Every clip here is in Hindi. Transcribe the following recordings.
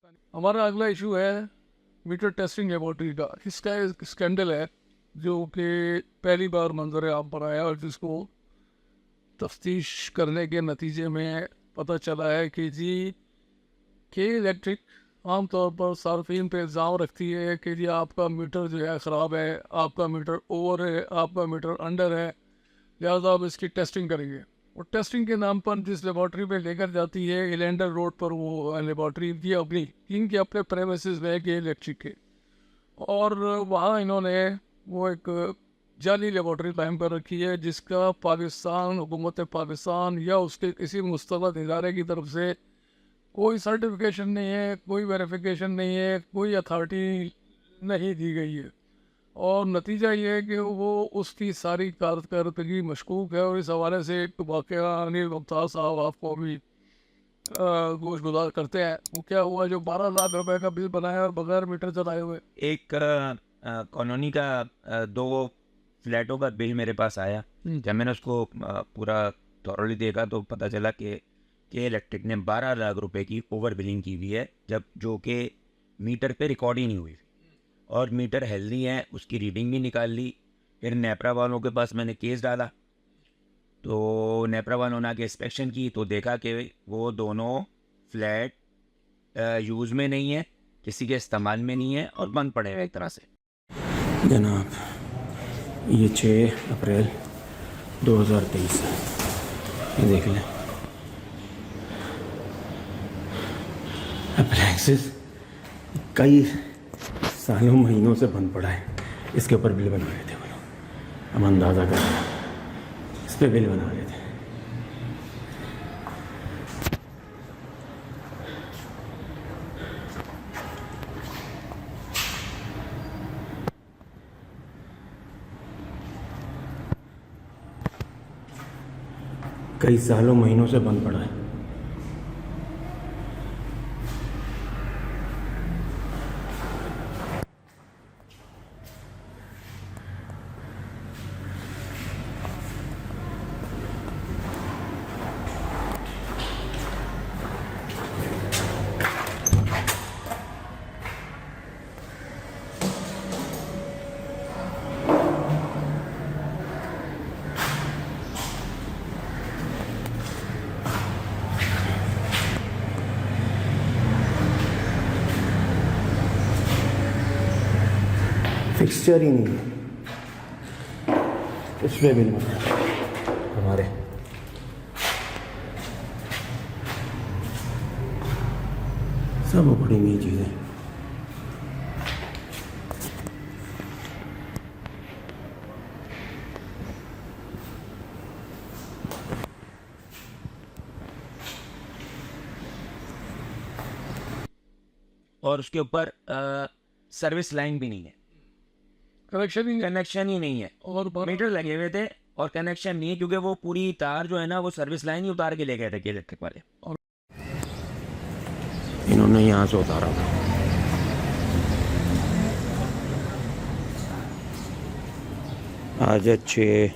हमारा अगला इशू है मीटर टेस्टिंग लेबॉर्ट्री का। इसका एक स्कैंडल है जो कि पहली बार मंजर आम पर आया और जिसको तफ्तीश करने के नतीजे में पता चला है कि जी के इलेक्ट्रिक आमतौर पर सार्फिन पे इल्ज़ाम रखती है कि जी आपका मीटर जो है ख़राब है, आपका मीटर ओवर है, आपका मीटर अंडर है, लिहाजा आप इसकी टेस्टिंग करेंगे। और टेस्टिंग के नाम पर जिस लेबॉर्ट्री पे लेकर जाती है इलेंडर रोड पर, वो लेबॉर्ट्री इनके अपने प्रेमिसेस में के इलेक्ट्रिक के, और वहाँ इन्होंने वो एक जाली लेबॉर्ट्री कायम कर रखी है जिसका पाकिस्तान, हुकूमत पाकिस्तान या उसके किसी मुस्तबद इदारे की तरफ से कोई सर्टिफिकेशन नहीं है, कोई वेरिफिकेशन नहीं है, कोई अथॉरिटी नहीं दी गई है। और नतीजा ये है कि वो उसकी सारी कारकर्दगी मशकूक है। और इस हवाले से एक वाक़या अनिल मुख्तार साहब आपको भी गोश गुजार करते हैं। वो क्या हुआ जो 12 लाख रुपए का बिल बनाया और बगैर मीटर चलाए हुए। एक कॉलोनी का 2 फ्लैटों का बिल मेरे पास आया। जब मैंने उसको पूरा थॉरली देखा तो पता चला कि इलेक्ट्रिक ने 12 लाख रुपए की ओवर बिलिंग की हुई है, जब जो कि मीटर पे रिकॉर्ड ही नहीं हुई। और मीटर हेल्दी है, उसकी रीडिंग भी निकाल ली। फिर नेपरा वालों के पास मैंने केस डाला, तो नेपरा वालों ने आके इंस्पेक्शन की तो देखा कि वो दोनों फ्लैट यूज़ में नहीं है, किसी के इस्तेमाल में नहीं है और बंद पड़े हुए एक तरह से। जनाब, ये 6 अप्रैल 2023 है, ये देख लें। अप्लायंसेस कई सालों महीनों से बंद पड़ा है। इसके ऊपर बिल बना रहे थे वो लोग, हम अंदाज़ा कर रहे हैं, इस पर बिल बना रहे थे। कई सालों महीनों से बंद पड़ा है। फिक्सचर ही नहीं है, इस पर बिल बना हमारे। सब बड़ी हुई चीज़ें। और उसके ऊपर सर्विस लाइन भी नहीं है, कनेक्शन ही नहीं है। और मीटर लगे हुए थे और कनेक्शन नहीं है, क्योंकि वो पूरी तार जो है ना वो सर्विस लाइन ही उतार के ले गए थे इलेक्ट्रिक वाले। और इन्होंने यहाँ से उतारा था। आज है 6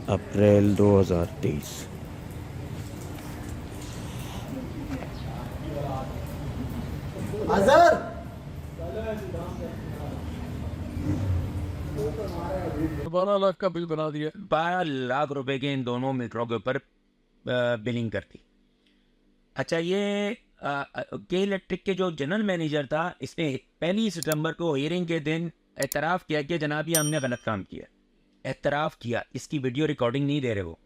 अप्रैल 2023। अजहर 12 लाख का बिल बना दिया। 12 लाख रुपए के इन दोनों मीटरों के ऊपर बिलिंग करती। अच्छा, ये के इलेक्ट्रिक के जो जनरल मैनेजर था, इसने 1 सितंबर को हियरिंग के दिन एतराफ़ किया कि जनाब ये हमने गलत काम किया। एतराफ़ किया, इसकी वीडियो रिकॉर्डिंग नहीं दे रहे वो।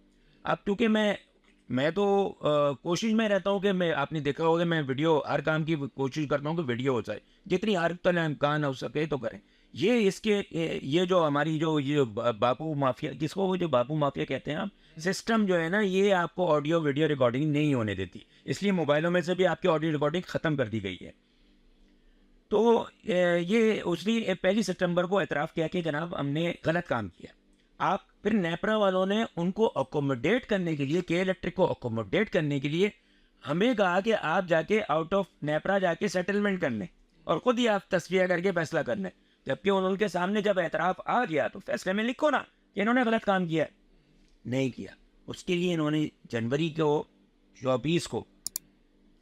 अब क्योंकि मैं तो कोशिश में रहता हूँ कि मैं, आपने देखा होगा, मैं वीडियो हर काम की कोशिश करता हूँ कि वीडियो हो जाए, जितनी हर तरह इम्कान हो सके तो करें। ये जो हमारी जो ये बापू माफिया, जिसको वो जो बापू माफिया कहते हैं आप, सिस्टम जो है ना, ये आपको ऑडियो वीडियो रिकॉर्डिंग नहीं होने देती, इसलिए मोबाइलों में से भी आपकी ऑडियो रिकॉर्डिंग ख़त्म कर दी गई है। तो ये उसने 1 सितंबर को एतराफ़ किया कि जनाब हमने गलत काम किया। आप फिर नेपरा वालों ने उनको अकोमोडेट करने के लिए, के इलेक्ट्रिक को अकोमोडेट करने के लिए हमें कहा कि आप जाके आउट ऑफ नेपरा जाके सेटलमेंट करने और ख़ुद ही आप तस्वीर करके फैसला करने। जबकि उनके सामने जब एतराफ़ आ गया तो फैसले में लिखो ना कि इन्होंने गलत काम किया। नहीं किया। उसके लिए इन्होंने जनवरी को 24 को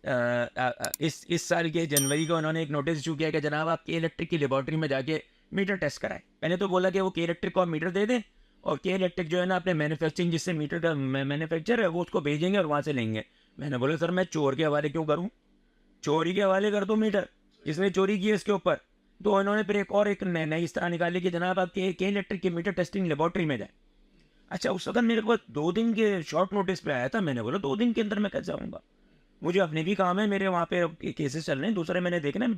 इस साल के जनवरी को उन्होंने एक नोटिस इशू किया कि जनाब आप के इलेक्ट्रिक की लेबॉर्ट्री में जाके मीटर टेस्ट कराएं। मैंने तो बोला कि वो के इलेक्ट्रिक को आप मीटर दे दें और के इलेक्ट्रिक जो है ना अपने मैन्युफैक्चरिंग जिससे मीटर का मैन्युफैक्चर है वो उसको भेजेंगे और वहाँ से लेंगे। मैंने बोला सर मैं चोर के हवाले क्यों करूँ, चोरी के हवाले कर दो मीटर, इसने चोरी की है इसके ऊपर। तो इन्होंने फिर एक नई इस तरह निकाली कि जनाब आप के इलेक्ट्रिक की मीटर टेस्टिंग लेबॉर्ट्री में जाए। अच्छा उस वक्त मेरे को 2 दिन के शॉर्ट नोटिस पे आया था। मैंने बोला 2 दिन के अंदर मैं कैसे आऊँगा, मुझे अपने भी काम है, मेरे वहाँ पे केसेस चल रहे हैं, दूसरे मैंने देखना है,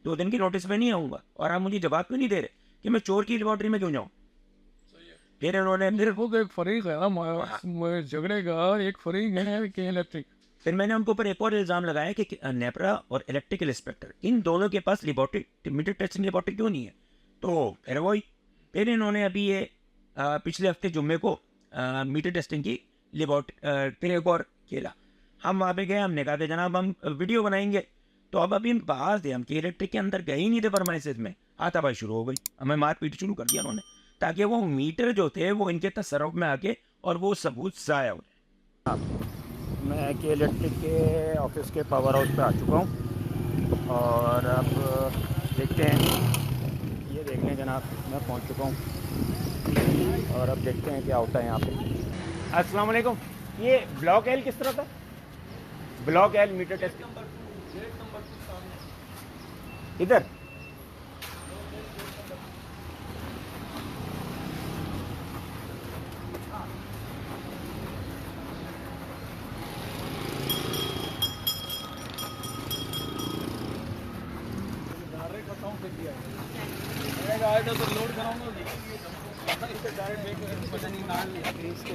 2 दिन की नोटिस पे नहीं आऊँगा और आप मुझे जवाब क्यों नहीं दे रहे कि मैं चोर की लेबॉर्ट्री में क्यों जाऊँ। फिर उन्होंने मेरे को तो एक फरीक है ना झगड़े का, एक फरीक है के इलेक्ट्रिक। फिर मैंने उनके ऊपर एक और इल्ज़ाम लगाया कि नेपरा और इलेक्ट्रिकल इंस्पेक्टर इन दोनों के पास लेबॉर्ट्री मीटर टेस्टिंग लेबॉर्ट्री क्यों नहीं है। तो फिर इन्होंने अभी ये पिछले हफ्ते जुम्मे को मीटर टेस्टिंग की लेबॉर्ट्री फिर एक और खेला। हम वहाँ पे गए, हमने कहा कि जनाब हम वीडियो बनाएंगे। तो अब अभी हम बाहर थे, हम के इलेक्ट्रिक के अंदर गए ही नहीं थे फरमाइश में, हाथापाई शुरू हो गई, हमें मारपीट शुरू कर दिया उन्होंने ताकि वो मीटर जो थे वो इनके तसर्रुफ में आके और वो सबूत ज़ाया हो जाए। मैं के इलेक्ट्रिक के ऑफिस के पावर हाउस पे आ चुका हूँ और अब देखते हैं, ये देख लें जनाब मैं पहुँच चुका हूँ और अब देखते हैं क्या होता है यहाँ पे। अस्सलाम वालेकुम, ये ब्लॉक एल किस तरह था? ब्लॉक एल मीटर टेस्ट इधर।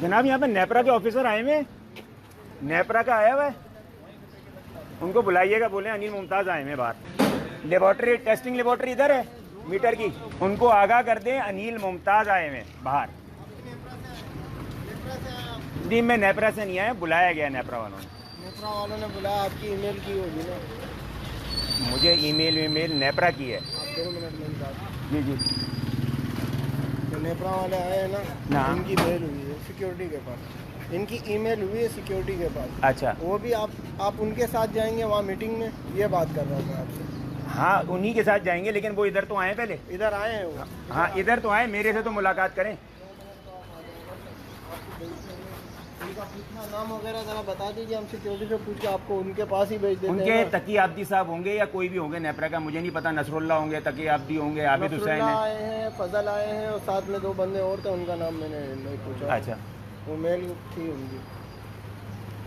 जनाब यहाँ पे नेपरा के ऑफिसर आए हुए हैं, नेपरा का आया हुआ है, उनको बुलाइएगा, बोले अनिल मुमताज़ आए हुए बाहर। लेबॉर्ट्री टेस्टिंग लेबॉर्ट्री इधर है मीटर की, उनको आगाह कर दें अनिल मुमताज़ आए हुए बाहर। जी मैं नेपरा से नहीं आया, बुलाया गया नेपरा वालों ने। नेपरा वालों ने बुलाया, आपकी ईमेल की होगी ना? मुझे ईमेल नेपरा की है। आप 2 मिनट में बात। जी जी जो नेपरा वाले आए हैं ना, इनकी मेल हुई है सिक्योरिटी के पास, इनकी ईमेल हुई है सिक्योरिटी के पास। अच्छा, वो भी आप उनके साथ जाएंगे वहाँ मीटिंग में, ये बात कर रहा हूँ मैं आपसे। हाँ उन्हीं के साथ जाएंगे, लेकिन वो इधर तो आए पहले। इधर आए हैं वो? हाँ इधर तो आए, मेरे से तो मुलाकात करें। उनका पूछना नाम वगैरह ज़रा बता दीजिए, हम सिक्योरिटी से पूछ के आपको उनके पास ही भेज देते हैं। उनके तकी आब्दी साहब होंगे या कोई भी होंगे नेपरा का, मुझे नहीं पता। नसरुल्ला होंगे, तकी आब्दी होंगे, आबिद हुसैन आए हैं, फजल आए हैं और साथ में 2 बंदे और थे, उनका नाम मैंने नहीं पूछा। अच्छा, वो मेल थी उनकी।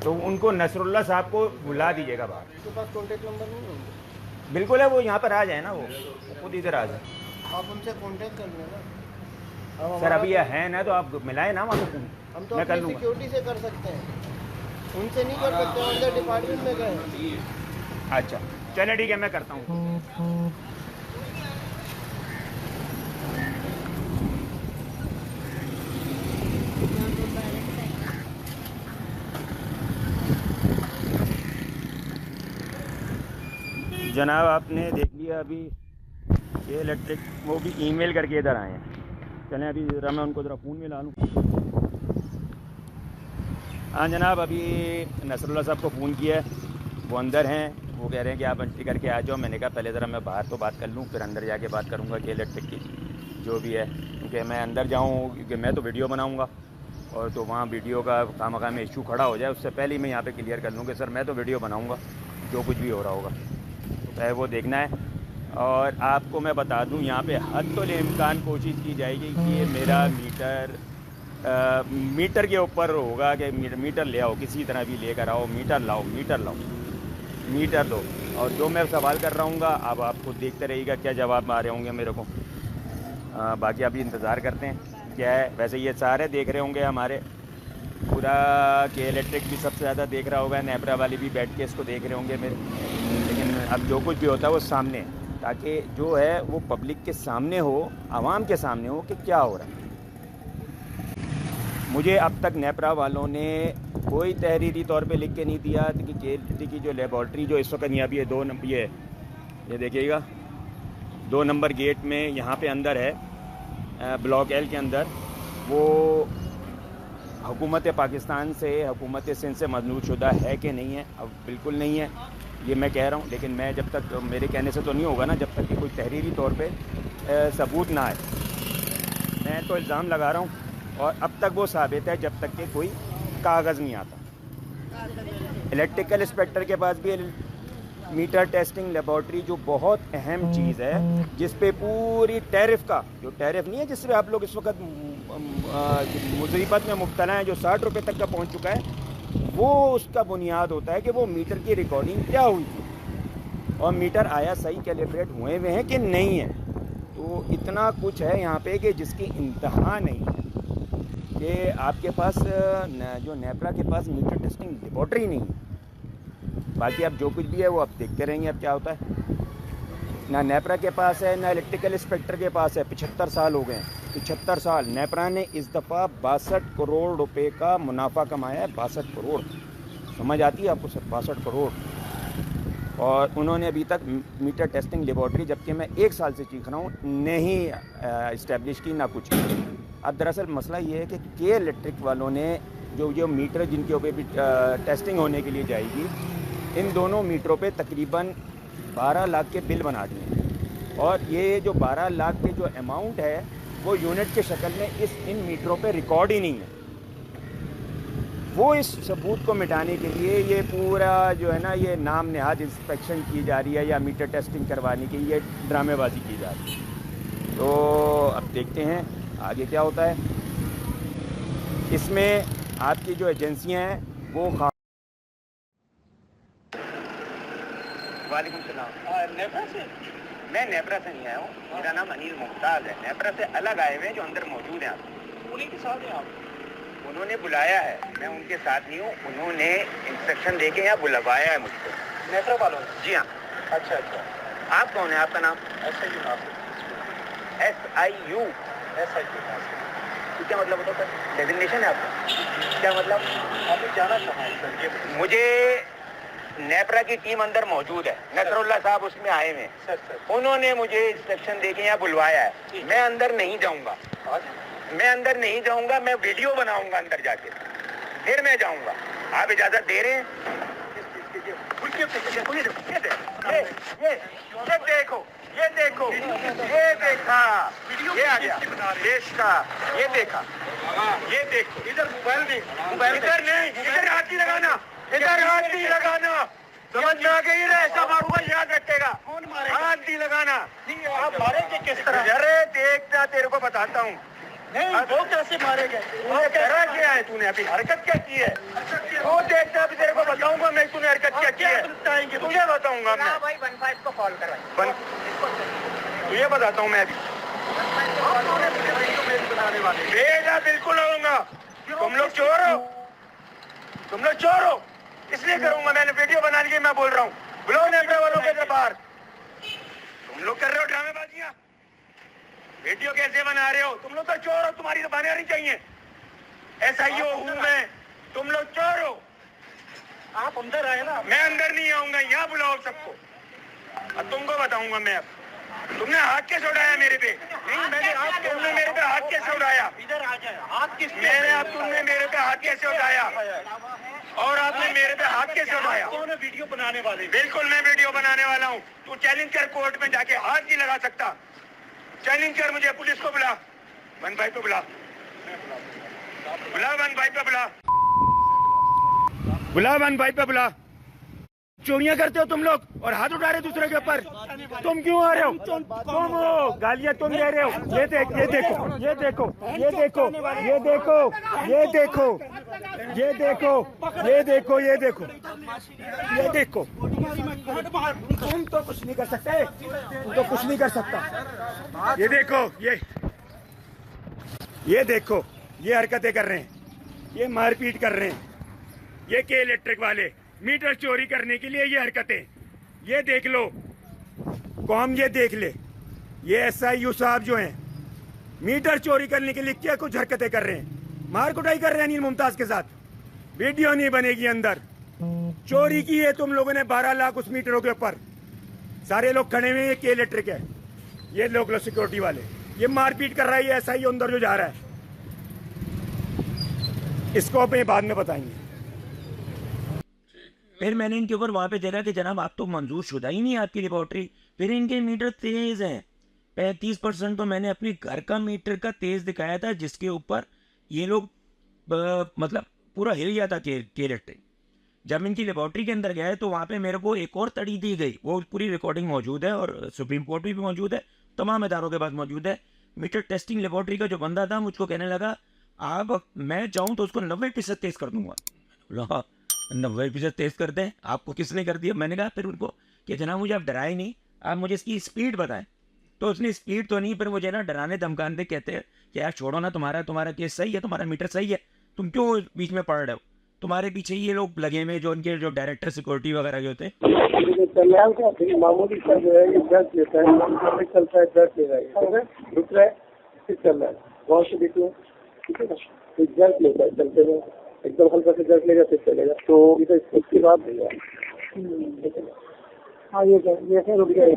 तो उनको नसरुल्ला साहब को बुला दीजिएगा बाहर। आपके पास कॉन्टेक्ट नंबर नहीं होंगे? बिल्कुल है, वो यहाँ पर आ जाए ना, वो खुद इधर आ जाए। आप उनसे कॉन्टेक्ट कर लेना। सर अभी ये है ना, तो आप मिलाए ना वहाँ पे, हम तो मैं कर अपनी लूँगा। सिक्योरिटी से कर सकते हैं, उनसे नहीं कर सकते, अंदर डिपार्टमेंट में गए। अच्छा चले ठीक है, मैं करता हूँ। जनाब आपने देख लिया अभी ये इलेक्ट्रिक, वो भी ईमेल करके इधर आए हैं। चलें अभी ज़रा मैं उनको ज़रा फ़ोन मिला लूँ। हाँ जनाब, अभी नसरुल्ला साहब को फ़ोन किया है, वो अंदर हैं, वो कह रहे हैं कि आप एंट्री करके आ जाओ। मैंने कहा पहले ज़रा मैं बाहर तो बात कर लूँ, फिर अंदर जाके बात करूँगा कि इलेक्ट्रिक की जो भी है, क्योंकि मैं अंदर जाऊँ, क्योंकि मैं तो वीडियो बनाऊँगा और तो वहाँ वीडियो का खामखा में इशू खड़ा हो जाए, उससे पहले ही मैं यहाँ पे क्लियर कर लूँ कि सर मैं तो वीडियो बनाऊँगा, जो कुछ भी हो रहा होगा तो वो देखना है। और आपको मैं बता दूँ, यहाँ पे हद तो इम्कान कोशिश की जाएगी कि ये मेरा मीटर के ऊपर होगा कि मीटर ले आओ, किसी तरह भी लेकर आओ, मीटर लाओ, मीटर दो। और जो मैं सवाल कर रहा हूँ अब आप खुद देखते रहिएगा क्या जवाब आ रहे होंगे मेरे को। बाकी अभी इंतज़ार करते हैं क्या है। वैसे ये सारे देख रहे होंगे, हमारे पूरा के इलेक्ट्रिक भी सबसे ज़्यादा देख रहा होगा, नेपरा वाले भी बैठ के इसको देख रहे होंगे मेरे। लेकिन अब जो कुछ भी होता है वो सामने, ताकि जो है वो पब्लिक के सामने हो, आवाम के सामने हो कि क्या हो रहा है। मुझे अब तक नेपरा वालों ने कोई तहरीरी तौर पे लिख के नहीं दिया कि के की जो लेबॉर्ट्री जो इस वक्त यहाँ भी ये देखिएगा 2 नंबर गेट में यहाँ पे अंदर है, ब्लॉक एल के अंदर, वो हुकूमत पाकिस्तान से, हुकूमत सिंध से मंजूर शुदा है कि नहीं है? अब बिल्कुल नहीं है, ये मैं कह रहा हूँ। लेकिन मैं जब तक, मेरे कहने से तो नहीं होगा ना, जब तक कि कोई तहरीरी तौर पे सबूत ना आए। मैं तो इल्ज़ाम लगा रहा हूँ और अब तक वो साबित है जब तक कि कोई कागज़ नहीं आता। इलेक्ट्रिकल इंस्पेक्टर के पास भी मीटर टेस्टिंग लेबॉर्ट्री, जो बहुत अहम चीज़ है, जिस पे पूरी टैरिफ का, जो टैरिफ नहीं है जिस पे आप लोग इस वक्त मुसीबत में मुब्तला हैं, जो 60 रुपये तक का पहुंच चुका है, वो उसका बुनियाद होता है कि वो मीटर की रिकॉर्डिंग क्या हुई थी और मीटर आया सही कैलिब्रेट हुए हैं कि नहीं है। तो इतना कुछ है यहाँ पे कि जिसकी इंतहा नहीं है, कि आपके पास जो नेपरा के पास मीटर टेस्टिंग लेबॉर्ट्री नहीं है। बाकी अब जो कुछ भी है वो आप देखते रहेंगे अब क्या होता है। ना नेपरा के पास है, ना इलेक्ट्रिकल इंस्पेक्टर के पास है। 75 साल हो गए हैं, 75 साल। नेपरा ने इस दफ़ा 62 करोड़ रुपए का मुनाफा कमाया है। 62 करोड़, समझ आती है आपको सर? 62 करोड़। और उन्होंने अभी तक मीटर टेस्टिंग लेबॉर्ट्री, जबकि मैं 1 साल से चीख रहा हूँ, नहीं इस्टेब्लिश की, ना कुछ। अब दरअसल मसला ये है कि के इलेक्ट्रिक वालों ने जो मीटर जिनके ऊपर भी टेस्टिंग होने के लिए जाएगी, इन दोनों मीटरों पे तकरीबन 12 लाख के बिल बना दिए। और ये जो 12 लाख के जो अमाउंट है वो यूनिट के शक्ल में इन मीटरों पे रिकॉर्ड ही नहीं है। वो इस सबूत को मिटाने के लिए ये पूरा जो है ना, ये नाम नहाद इंस्पेक्शन की जा रही है या मीटर टेस्टिंग करवाने की ये ड्रामेबाजी की जा रही है। तो अब देखते हैं आगे क्या होता है। इसमें आपकी जो एजेंसियां हैं वो वालेकुम सलाम। नेपरा से? मैं नेपरा से नहीं आया हूँ, मेरा नाम अनिल मुमताज़ है। नेपरा से अलग आए हुए हैं जो अंदर मौजूद हैं। आप उन्हीं के साथ हैं? आप उन्होंने बुलाया है, मैं उनके साथ नहीं हूँ। उन्होंने इंस्ट्रक्शन दे के यहाँ बुलवाया है मुझको, नेपरा वालों ने। जी हाँ। अच्छा अच्छा। आप कौन है? आपका नाम? SIU। SIU? SIU क्या मतलब होता है? डेजिग्नेशन है आपका? क्या मतलब? आपने जाना कहाँ है सर? मुझे नेपरा की टीम अंदर मौजूद है, नसरुल्लाह साहब उसमें आए हुए हैं। उन्होंने मुझे इंस्ट्रक्शन दे के यहाँ बुलवाया है। मैं अंदर नहीं जाऊंगा, मैं अंदर नहीं जाऊंगा। मैं वीडियो बनाऊंगा अंदर जाके, फिर मैं जाऊंगा। आप इजाजत दे रहे हैं? ये देखो, ये देखो, ये देखा, ये आ गया देश का, ये देखा, ये देखो। इधर मोबाइल नहीं, मोबाइल इधर नहीं, इधर हाथ नहीं लगाना, इधर हाथ नहीं लगाना। समझ में आ गई? ऐसा मारूंगा, याद रखेगा। हाथ नहीं लगाना। आप मारेंगे किस तरह? अरे देखना, तेरे को बताता हूँ। नहीं, वो कैसे मारे गए? करा क्या है तूने? अभी हरकत क्या की है? वो देखना, अभी तेरे को बताऊंगा मैं तूने हरकत क्या की है। तुझे बताऊंगा मैं। भाई 15 को कॉल करवाइए। तुझे बताता हूँ मैं अभी। बेटा बिल्कुल आऊंगा। तुम लोग चोर हो, तुम लोग चोर हो, इसलिए करूंगा। मैंने वीडियो बना ली, मैं बोल रहा हूँ। बुलाओ नेपरा वालों के बाहर। तुम लोग कर रहे हो ड्रामेबाजियां। वीडियो कैसे बना रहे हो? तुम लोग तो चोर हो, तुम्हारी तो बने नहीं चाहिए। SIU हूँ मैं, तुम लोग चोर हो। आप अंदर आए ना? मैं अंदर नहीं आऊंगा, यहाँ बुलाओ सबको। अब तुमको बताऊंगा मैं। अब तुमने हाथ कैसे उठाया मेरे पे? नहीं, मैंने तुमने मेरे पे हाथ कैसे उठाया? इधर आ जाए। हाथ किस तुमने मेरे पे हाथ कैसे उठाया? और आपने मेरे पे हाथ कैसे उठाया? कौन है वीडियो बनाने वाले? बिल्कुल मैं वीडियो बनाने वाला हूँ। तू चैलेंज कर कोर्ट में जाके, हाथ नहीं लगा सकता। चैलेंज कर मुझे, पुलिस को बुला, वन भाई पे बुला, बुला वन भाई पे बुला, बुला वन भाई पे बुला। चोरियां करते हो तुम लोग और हाथ उठा रहे दूसरे के ऊपर। तुम क्यों आ रहे हो? तुम हो, गालियां तुम दे रहे हो। ये देखो, ये देखो, ये देखो, ये देखो, ये देखो, ये देखो, ये देखो, ये देखो, ये देखो, ये देखो। तुम तो कुछ नहीं कर सकते, तुम तो कुछ नहीं कर सकता। ये देखो, ये देखो, ये हरकतें कर रहे हैं, ये मारपीट कर रहे हैं, ये के इलेक्ट्रिक वाले मीटर चोरी करने के लिए ये हरकतें। ये देख लो, कौम ये देख ले, ये SIU साहब जो हैं मीटर चोरी करने के लिए क्या कुछ हरकतें कर रहे हैं। मार कुटाई कर रहे हैं अनिल मुमताज के साथ। वीडियो नहीं बनेगी अंदर। चोरी की है तुम लोगों ने 12 लाख उस मीटरों के ऊपर। सारे लोग खड़े हुए हैं, के इलेक्ट्रिक है, ये लोग सिक्योरिटी वाले, ये मारपीट कर रहा है ये SIU अंदर जो जा रहा है। इसको अपने बाद में बताएंगे। फिर मैंने इनके ऊपर वहाँ पे देखा कि जनाब आप तो मंजूर शुदा ही नहीं है आपकी लेबॉर्ट्री, फिर इनके मीटर तेज़ हैं। 35% तो मैंने अपने घर का मीटर का तेज़ दिखाया था, जिसके ऊपर ये लोग मतलब पूरा हिल गया था के इलेक्ट्रिक। जब इनकी लेबॉर्ट्री के अंदर गए तो वहाँ पे मेरे को एक और तड़ी दी गई, वो पूरी रिकॉर्डिंग मौजूद है और सुप्रीम कोर्ट में भी मौजूद है, तमाम इदारों के पास मौजूद है। मीटर टेस्टिंग लेबॉर्ट्री का जो बंदा था मुझको कहने लगा आप मैं चाहूँ तो उसको 90% तेज़ कर दूंगा। 90% तेज़ कर दें, आपको किसने कर दिया? मैंने कहा फिर उनको कि जनाब मुझे आप डराए नहीं, आप मुझे इसकी स्पीड बताएं। तो उसने स्पीड तो नहीं, पर मुझे ना डराने धमकाने कहते हैं कि यार छोड़ो ना, तुम्हारा केस सही है, तुम्हारा मीटर सही है, तुम क्यों बीच में पड़ रहे हो? तुम्हारे पीछे ये लोग लगे हुए जो उनके जो डायरेक्टर सिक्योरिटी वगैरह जो होते हैं। मामूली सा जो है ये दर्द लेता है, चलता है, दर्द ले रहा है, रुक रहा है, फिर चल रहा है, बहुत से देखिए, ठीक है ना, फिर दर्द लेता है, चलते में एकदम हल्का से दर्द लेगा फिर चलेगा, तो इधर इसके बाद देगा। हाँ ये रुक गया,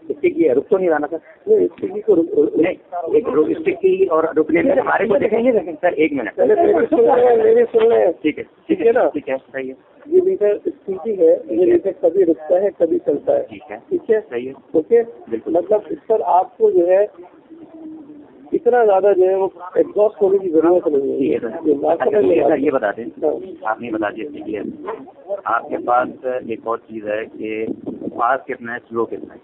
स्टिकी है, रुक तो नहीं रहा सर, स्टिकी को नहीं, एक स्टिकी और रुकने में हमारे को देखेंगे सर, 1 मिनट मेरे सुन रहे हैं, ठीक है ना, ठीक है, सही है। ये मीटर स्थिति है, ये मीटर कभी रुकता है कभी चलता है, ठीक है, सही है, ओके, मतलब इस पर आपको जो है इतना ज्यादा जो है वो एग्जॉस्ट होने की जरूरत नहीं है। सर ये बता दें, आपने बता दिया, आपके पास एक और चीज है कि पास कितना है, स्लो कितना है,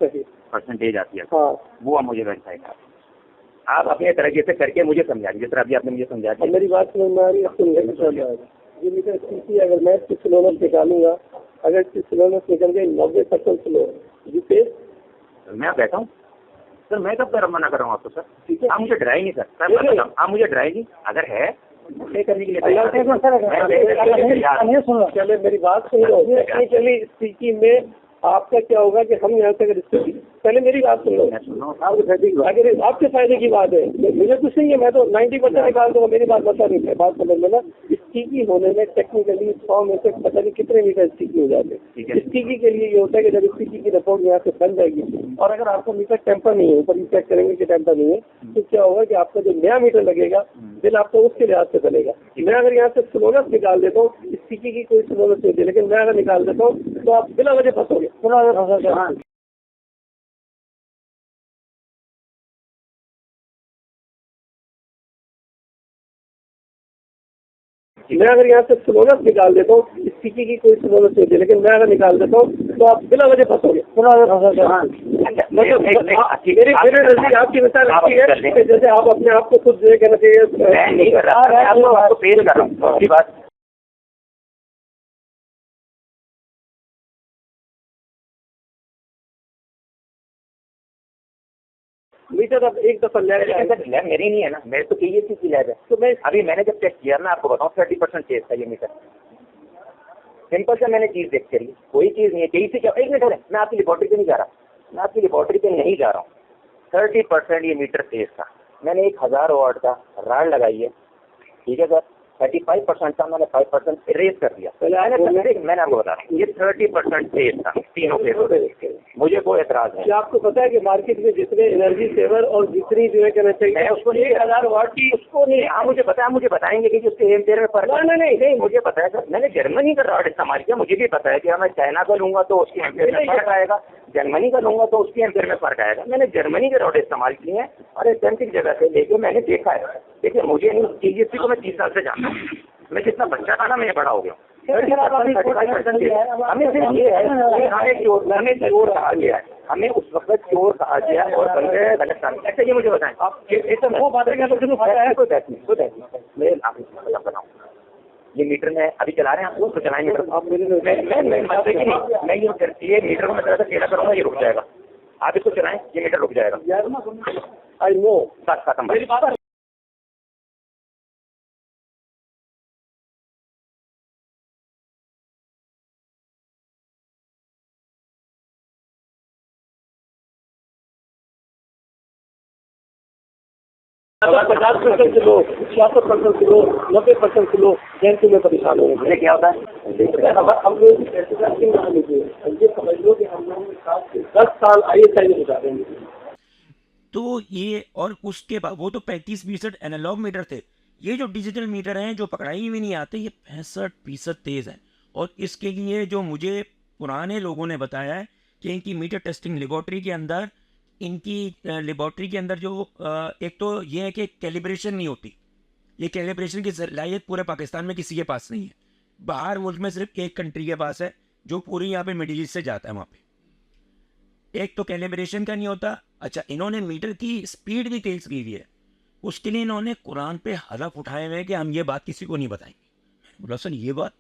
सही परसेंटेज आती है, हाँ, वो आप मुझे वेरीफाई करें। आप अपने तरीके से करके मुझे समझा दीजिए। सर अभी आपने मुझे समझा दिया, मेरी बात समझ में आ रही है। ये मीटर स्थिति अगर मैं इसकी स्लोनेस निकालूंगा, अगर इसकी स्लोनेस निकल गई 90% स्लो, जिससे मैं बैठा हूँ सर, मैं कब कर मना कर रहा हूँ आपको सर, ठीक है, आप मुझे डराए नहीं सर, आप मुझे डराए नहीं, अगर है करने के लिए चले मेरी बात सुन लो, टेक्निकली स्थिति में आपका क्या होगा कि हम यहाँ से अगर पहले मेरी बात सुन लो, अगर आपके फायदे की बात है, मुझे कुछ नहीं है, मैं तो 90% निकाल दूंगा, मेरी बात बता नहीं है, बात समझ लेना। स्टिकी होने में टेक्निकली 100 में से पता नहीं कितने मीटर स्टिकी हो जाते हैं। स्टिकी के लिए ये होता है कि जब स्टिकी की रिपोर्ट यहाँ से बन जाएगी और अगर आपका मीटर टेम्पर नहीं है, ऊपर चेक करेंगे कि टेम्पर नहीं है, तो क्या होगा कि आपका जो नया मीटर लगेगा बिल आपको उसके लिहाज से बनेगा। मैं अगर यहाँ से स्लोनेस निकाल देता हूँ, स्टिकी की कोई स्लोनेस नहीं होती, लेकिन मैं अगर निकाल देता हूँ तो आप बिना वजह फंसोगे, बिना वजह फंसोगे। मैं अगर यहाँ से स्लोनेस निकाल देता हूँ, स्टिकी की कोई स्लोनेस नहीं होती, लेकिन मैं अगर निकाल देता हूँ तो आप बिना वजह फंसोगे, बिना वजह फंसोगे। मेरे नजदीक आपकी मिसाल अच्छी है, जैसे आप अपने आप को खुद जो है कहना चाहिए, मैं नहीं कर रहा, आपको पेश कर रहा हूँ आपकी बात। मीटर अब एक दफा लैब लैब मेरी नहीं है ना, मेरे तो KEC की लैब है, तो मैं अभी मैंने जब चेक किया ना, आपको बताऊँ 30% तेज था ये मीटर। सिंपल से मैंने चीज देख करी, कोई चीज नहीं है। KEC क्या, एक मिनट है, मैं आपकी लेबॉर्ट्री पे नहीं जा रहा, मैं आपकी लेबॉर्ट्री पे नहीं जा रहा हूँ। 30% ये मीटर तेज था, मैंने 1000 वाट का राड लगाई है, ठीक है सर, 35% था, मैंने 5% इरेज कर दिया। मैंने आपको बता रहा हूँ ये 30% तेज था तीनों के, मुझे कोई एतराज नहीं। आपको पता है कि मार्केट में जितने एनर्जी सेवर और जितनी जो है कहना चाहिए उसको 1000 वाट की, उसको नहीं, आप मुझे पता है, मुझे बताएंगे कि उसके एम्पेयर में फर्क है। नहीं मुझे पता है सर, मैंने जर्मनी का रॉड इस्तेमाल किया, मुझे भी पता है कि मैं चाइना का लूंगा तो उसके एम्पेयर में फर्क आएगा, जर्मनी का लूंगा तो उसके एम्पेयर में फर्क आएगा। मैंने जर्मनी के रॉड इस्तेमाल किए हैं और एथेंटिक जगह से लेके मैंने देखा है। देखिए मुझे KEC को मैं 30 साल से जानता हूँ, मैं जितना बच्चा था ना मैं बड़ा हो गया। हमें सिर्फ ये है, हमें चोर कहा गया है, हमें उस वक्त चोर कहा गया और बंदे गलत काम। अच्छा ये मुझे बताएं आप, वो बात है कोई बात नहीं, मैं आपको बताऊँ, ये मीटर में अभी चला रहे हैं, आप तो चलाएं मीटर, आप मैं ये मीटर को मैं तरह से टेढ़ा करूँगा, ये रुक जाएगा, आप इसको चलाएं, ये मीटर रुक जाएगा। आई नो खत्म। अगर 50% लो, 66% लो, 90% लो, जैन में परेशान होंगे। मुझे क्या होता है, हम लोग ये समझ लो कि हम लोग 10 साल ISI में गुजार देंगे। तो ये और उसके बाद वो तो 35% एनालॉग मीटर थे, ये जो डिजिटल मीटर हैं जो पकड़ाई भी नहीं आते, ये 65% तेज़ हैं। और इसके लिए जो मुझे पुराने लोगों ने बताया है कि इनकी मीटर टेस्टिंग लेबॉर्ट्री के अंदर, इनकी लेबॉर्ट्री के अंदर जो एक तो ये है कि कैलिब्रेशन नहीं होती। ये कैलिब्रेशन की सलाहियत पूरे पाकिस्तान में किसी के पास नहीं है। बाहर मुल्क में सिर्फ एक कंट्री के पास है जो पूरी यहाँ पे मिडिल ईस्ट से जाता है वहाँ पे। एक तो कैलिब्रेशन का नहीं होता। अच्छा, इन्होंने मीटर की स्पीड भी तेज की हुई है। उसके लिए इन्होंने कुरान पे हलफ उठाए हुए हैं कि हम ये बात किसी को नहीं बताएंगे। मैंने बोला सर ये बात,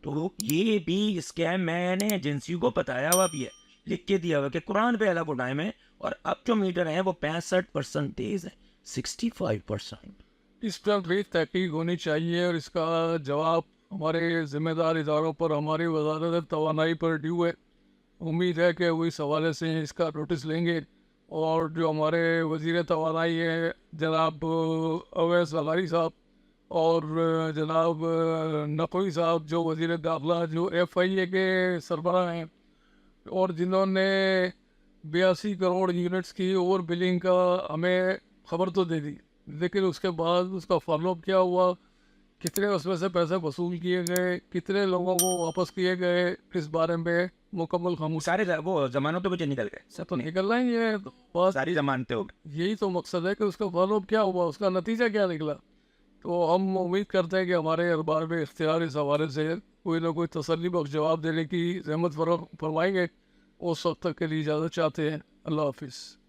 तो ये भी स्कैम मैंने एजेंसी को बताया हुआ भी है, लिख के दिया हुआ कि कुरान पे हलफ उठाए में। और अब जो मीटर है वो 65% तेज है, 65%। इस पर भी तहकीक होनी चाहिए और इसका जवाब हमारे ज़िम्मेदार इदारों पर, हमारी वजारत तवानाई पर ड्यू है। उम्मीद है कि वो इस हवाले से इसका नोटिस लेंगे और जो हमारे वज़ीर तवानाई है जनाब अवैस अलारी साहब और जनाब नकवी साहब जो वज़ीर दाखिला, जो FIA के सरबराह हैं और जिन्होंने 82 करोड़ यूनिट्स की ओवर बिलिंग का हमें खबर तो दे दी, लेकिन उसके बाद उसका फॉलोअप क्या हुआ, कितने उसमें से पैसे वसूल किए गए, कितने लोगों को वापस किए गए, इस बारे में मुकम्मल खामोश। सारे वो जमानतों पे निकल गए, सब तो निकल रहे हैं, ये तो बस सारी जमानतें हो गई। यही तो मकसद है कि उसका फॉलोअप क्या हुआ, उसका नतीजा क्या निकला। तो हम उम्मीद करते हैं कि हमारे अखबार में इख्तियार इस हवाले से कोई ना कोई तसल्ली बख्श जवाब देने की ज़हमत फरमाएंगे। उस वक्त तक के लिए इजाज़त चाहते हैं। अल्लाह हाफिज़।